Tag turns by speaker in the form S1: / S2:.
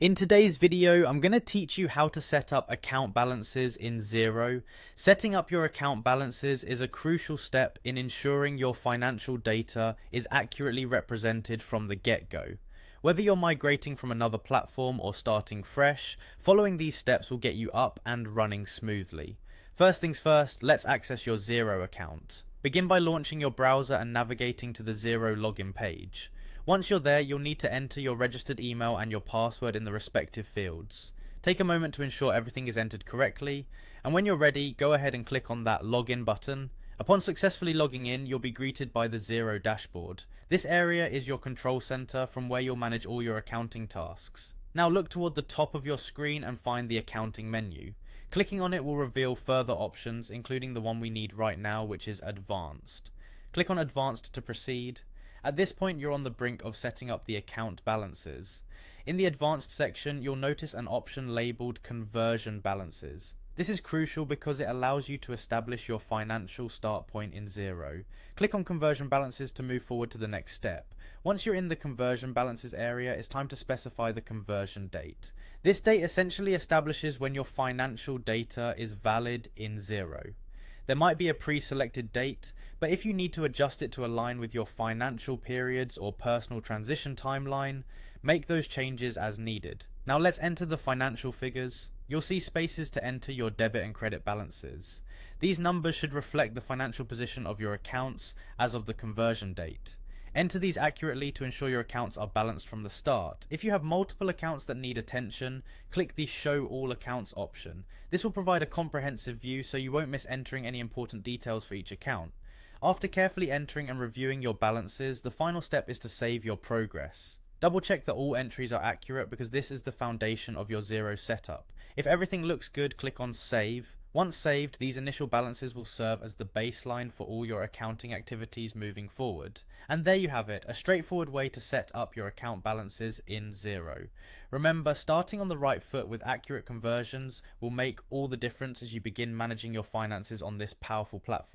S1: In today's video, I'm going to teach you how to set up account balances in Xero. Setting up your account balances is a crucial step in ensuring your financial data is accurately represented from the get-go. Whether you're migrating from another platform or starting fresh, following these steps will get you up and running smoothly. First things first, let's access your Xero account. Begin by launching your browser and navigating to the Xero login page. Once you're there, you'll need to enter your registered email and your password in the respective fields. Take a moment to ensure everything is entered correctly, and when you're ready, go ahead and click on that login button. Upon successfully logging in, you'll be greeted by the Xero dashboard. This area is your control center from where you'll manage all your accounting tasks. Now look toward the top of your screen and find the accounting menu. Clicking on it will reveal further options, including the one we need right now, which is Advanced. Click on Advanced to proceed. At this point, you're on the brink of setting up the account balances. In the Advanced section, you'll notice an option labeled Conversion Balances. This is crucial because it allows you to establish your financial start point in Xero. Click on Conversion Balances to move forward to the next step. Once you're in the Conversion Balances area, it's time to specify the conversion date. This date essentially establishes when your financial data is valid in Xero. There might be a pre-selected date, but if you need to adjust it to align with your financial periods or personal transition timeline, make those changes as needed. Now let's enter the financial figures. You'll see spaces to enter your debit and credit balances. These numbers should reflect the financial position of your accounts as of the conversion date. Enter these accurately to ensure your accounts are balanced from the start. If you have multiple accounts that need attention, click the Show All Accounts option. This will provide a comprehensive view so you won't miss entering any important details for each account. After carefully entering and reviewing your balances, the final step is to save your progress. Double check that all entries are accurate because this is the foundation of your Xero setup. If everything looks good, click on Save. Once saved, these initial balances will serve as the baseline for all your accounting activities moving forward. And there you have it, a straightforward way to set up your account balances in Xero. Remember, starting on the right foot with accurate conversions will make all the difference as you begin managing your finances on this powerful platform.